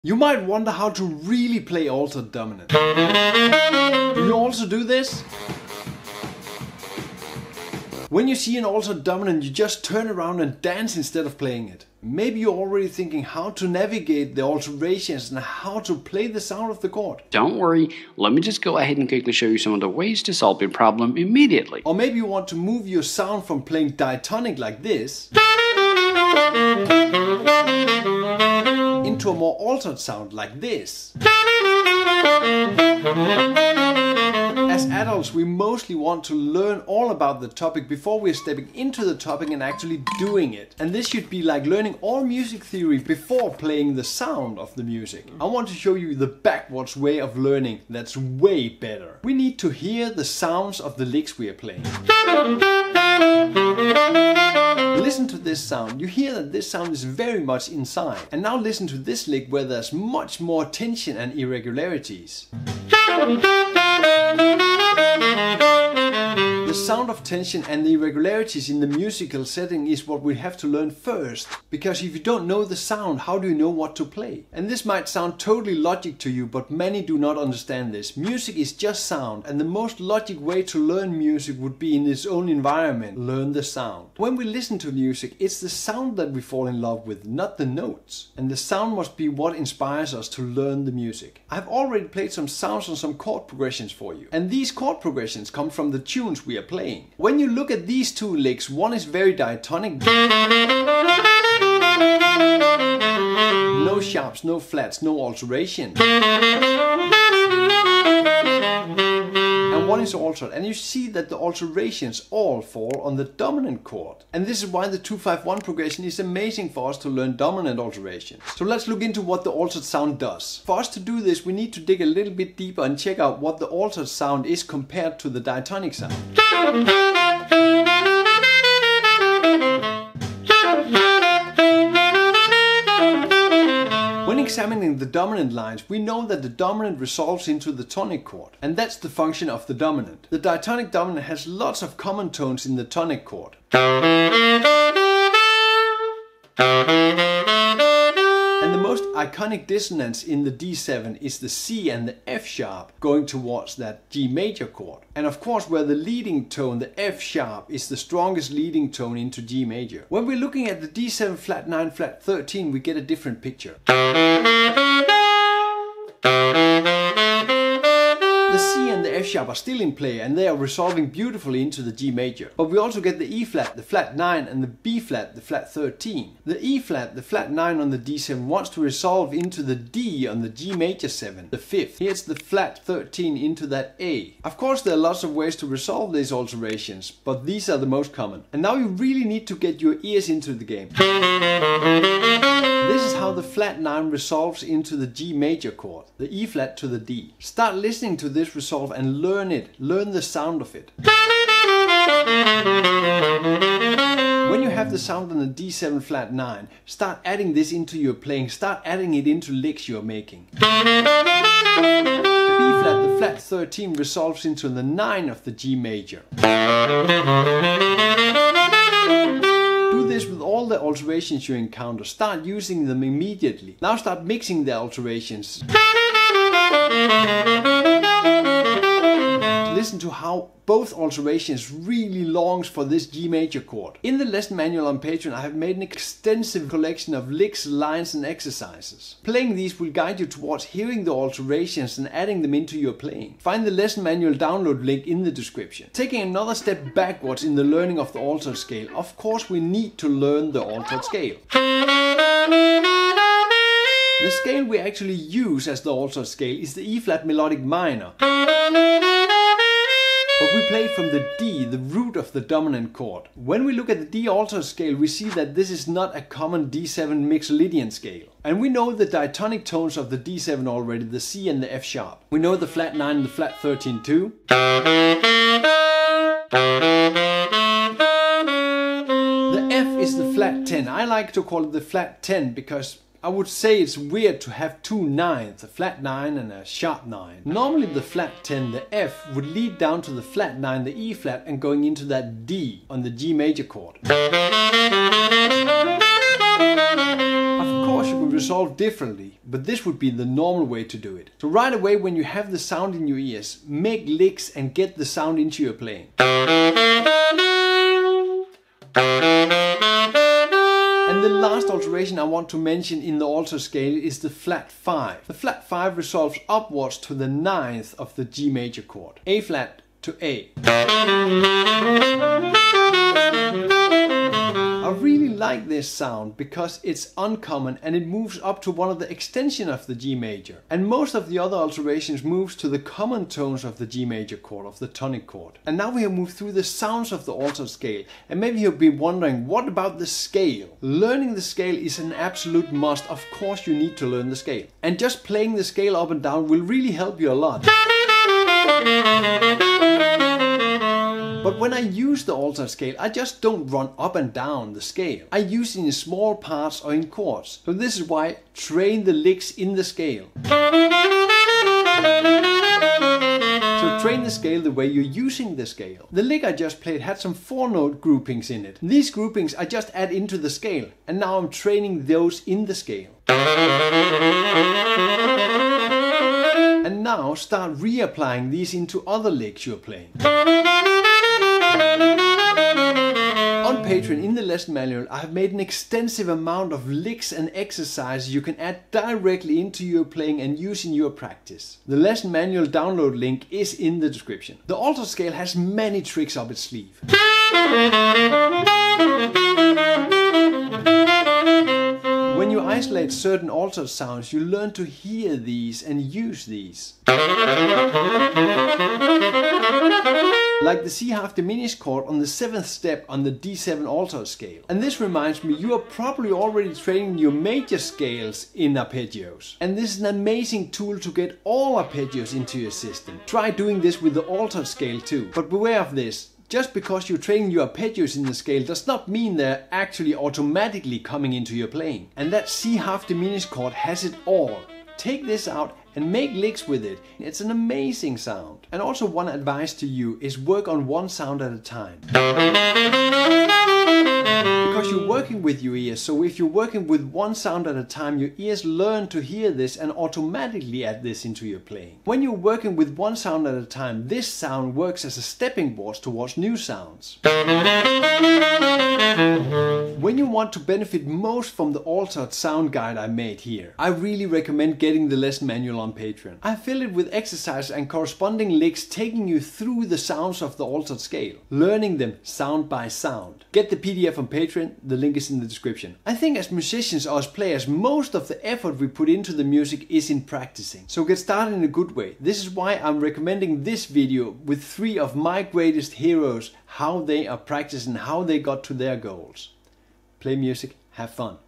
You might wonder how to really play altered dominant. Do you also do this? When you see an altered dominant, you just turn around and dance instead of playing it. Maybe you're already thinking how to navigate the alterations and how to play the sound of the chord. Don't worry, let me just go ahead and quickly show you some of the ways to solve your problem immediately. Or maybe you want to move your sound from playing diatonic like this into a more altered sound like this. As adults, we mostly want to learn all about the topic before we're stepping into the topic and actually doing it. And this should be like learning all music theory before playing the sound of the music. I want to show you the backwards way of learning that's way better. We need to hear the sounds of the licks we are playing. Listen to this sound. You hear that this sound is very much inside. And now listen to this lick where there's much more tension and irregularities. The sound of tension and the irregularities in the musical setting is what we have to learn first. Because if you don't know the sound, how do you know what to play? And this might sound totally logic to you, but many do not understand this. Music is just sound, and the most logic way to learn music would be in its own environment. Learn the sound. When we listen to music, it's the sound that we fall in love with, not the notes. And the sound must be what inspires us to learn the music. I've already played some sounds on some chord progressions for you. And these chord progressions come from the tunes we are playing. When you look at these two licks, one is very diatonic. No sharps, no flats, no alteration. And one is altered, and you see that the alterations all fall on the dominant chord. And this is why the 2-5-1 progression is amazing for us to learn dominant alterations. So let's look into what the altered sound does. For us to do this, we need to dig a little bit deeper and check out what the altered sound is compared to the diatonic sound. When examining the dominant lines, we know that the dominant resolves into the tonic chord, and that's the function of the dominant. The diatonic dominant has lots of common tones in the tonic chord. And the most iconic dissonance in the D7 is the C and the F sharp going towards that G major chord. And of course, where the leading tone, the F sharp, is the strongest leading tone into G major. When we're looking at the D7 flat 9 flat 13, we get a different picture. The C and the F sharp are still in play, and they are resolving beautifully into the G major. But we also get the E flat, the flat 9, and the B flat, the flat 13. The E flat, the flat 9 on the D7 wants to resolve into the D on the G major 7, the 5th. Here it's the flat 13 into that A. Of course, there are lots of ways to resolve these alterations, but these are the most common. And now you really need to get your ears into the game. This is how the flat 9 resolves into the G major chord, the E flat to the D. Start listening to this resolve and learn it. Learn the sound of it. When you have the sound on the D7 flat 9, start adding this into your playing. Start adding it into licks you're making. The B flat, the flat 13, resolves into the 9 of the G major. Do this with all the alterations you encounter. Start using them immediately. Now start mixing the alterations. Listen to how both alterations really longs for this G major chord. In the lesson manual on Patreon, I have made an extensive collection of licks, lines and exercises. Playing these will guide you towards hearing the alterations and adding them into your playing. Find the lesson manual download link in the description. Taking another step backwards in the learning of the altered scale, of course we need to learn the altered scale. The scale we actually use as the altered scale is the E flat melodic minor. But we play from the D, the root of the dominant chord. When we look at the D altered scale, we see that this is not a common D7 Mixolydian scale. And we know the diatonic tones of the D7 already, the C and the F sharp. We know the flat 9 and the flat 13 too. The F is the flat 10. I like to call it the flat 10 because I would say it's weird to have two 9s, a flat 9 and a sharp 9. Normally the flat 10, the F, would lead down to the flat 9, the E flat, and going into that D on the G major chord. Of course you can will resolve differently, but this would be the normal way to do it. So right away when you have the sound in your ears, make licks and get the sound into your playing. And the last alteration I want to mention in the alto scale is the flat 5. The flat 5 resolves upwards to the 9th of the G major chord. A flat to A. I really like this sound because it's uncommon and it moves up to one of the extension of the G major. And most of the other alterations moves to the common tones of the G major chord, of the tonic chord. And now we have moved through the sounds of the alto scale. And maybe you'll be wondering, what about the scale? Learning the scale is an absolute must. Of course you need to learn the scale. And just playing the scale up and down will really help you a lot. But when I use the alto scale, I just don't run up and down the scale. I use it in small parts or in chords. So this is why train the licks in the scale. So train the scale the way you're using the scale. The lick I just played had some 4-note groupings in it. These groupings I just add into the scale, and now I'm training those in the scale. And now start reapplying these into other licks you're playing. On Patreon, in the lesson manual, I have made an extensive amount of licks and exercises you can add directly into your playing and use in your practice. The lesson manual download link is in the description. The alto scale has many tricks up its sleeve. When you isolate certain alto sounds, you learn to hear these and use these. Like the C half diminished chord on the 7th step on the D7 alto scale. And this reminds me, you are probably already training your major scales in arpeggios. And this is an amazing tool to get all arpeggios into your system. Try doing this with the alto scale too. But beware of this. Just because you're training your arpeggios in the scale does not mean they're actually automatically coming into your playing. And that C half diminished chord has it all. Take this out and make licks with it. It's an amazing sound. And also one advice to you is work on one sound at a time. Because you're working with your ears, so if you're working with one sound at a time, your ears learn to hear this and automatically add this into your playing. When you're working with one sound at a time, this sound works as a stepping board towards new sounds. When you want to benefit most from the altered sound guide I made here, I really recommend getting the lesson manual on Patreon. I fill it with exercises and corresponding licks taking you through the sounds of the altered scale, learning them sound by sound. Get the PDF on Patreon, the link is in the description. I think as musicians or as players, most of the effort we put into the music is in practicing. So get started in a good way. This is why I'm recommending this video with 3 of my greatest heroes, how they are practicing, how they got to their goals. Play music, have fun.